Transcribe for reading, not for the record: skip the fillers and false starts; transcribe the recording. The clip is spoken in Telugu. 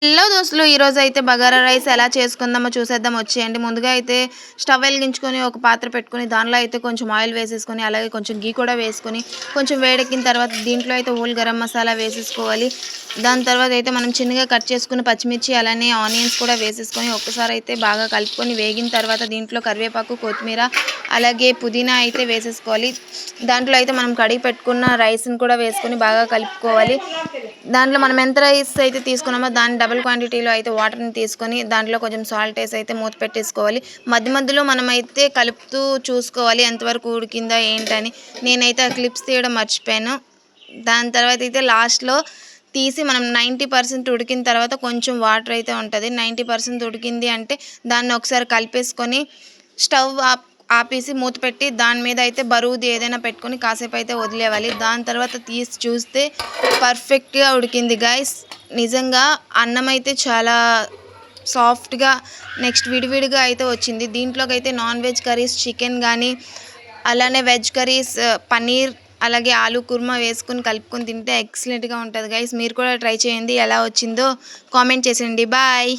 హలో దోస్తులు, ఈరోజు అయితే బగారా రైస్ ఎలా చేసుకుందామో చూసేద్దాం వచ్చేయండి. ముందుగా అయితే స్టవ్ వెలిగించుకొని ఒక పాత్ర పెట్టుకొని దానిలో అయితే కొంచెం ఆయిల్ వేసేసుకొని అలాగే కొంచెం గీ కూడా వేసుకొని కొంచెం వేడెక్కిన తర్వాత దీంట్లో అయితే హోల్ గరం మసాలా వేసేసుకోవాలి. దాని తర్వాత అయితే మనం చిన్నగా కట్ చేసుకుని పచ్చిమిర్చి అలానే ఆనియన్స్ కూడా వేసేసుకొని ఒక్కసారి అయితే బాగా కలుపుకొని వేగిన తర్వాత దీంట్లో కరివేపాకు, కొత్తిమీర అలాగే పుదీనా అయితే వేసేసుకోవాలి. దాంట్లో అయితే మనం కడిగి పెట్టుకున్న రైస్ని కూడా వేసుకొని బాగా కలుపుకోవాలి. దాంట్లో మనం ఎంత రైస్ అయితే తీసుకున్నామో దాని డబుల్ క్వాంటిటీలో అయితే వాటర్ని తీసుకొని దాంట్లో కొంచెం సాల్ట్ వేసి అయితే మూత పెట్టేసుకోవాలి. మధ్య మధ్యలో మనం అయితే కలుపుతూ చూసుకోవాలి ఎంతవరకు ఉడికిందా ఏంటని. నేనైతే ఆ క్లిప్స్ తీయడం మర్చిపోయాను. దాని తర్వాత అయితే లాస్ట్లో తీసి మనం 90% ఉడికిన తర్వాత కొంచెం వాటర్ అయితే ఉంటుంది. 90% ఉడికింది అంటే దాన్ని ఒకసారి కలిపేసుకొని స్టవ్ ఆపేసి మూత పెట్టి దాని మీద అయితే బరువుది ఏదైనా పెట్టుకొని కాసేపు అయితే వదిలేవాలి. దాని తర్వాత తీసి చూస్తే పర్ఫెక్ట్గా ఉడికింది గైస్. నిజంగా అన్నం అయితే చాలా సాఫ్ట్గా నెక్స్ట్ విడివిడిగా అయితే వచ్చింది. దీంట్లోకి అయితే నాన్ వెజ్ కర్రీస్ చికెన్ కానీ అలానే వెజ్ కర్రీస్ పన్నీర్ అలాగే ఆలూ కుర్మా వేసుకొని కలుపుకొని తింటే ఎక్సలెంట్గా ఉంటుంది గైస్. మీరు కూడా ట్రై చేయండి, ఎలా వచ్చిందో కామెంట్ చేసేయండి. బాయ్.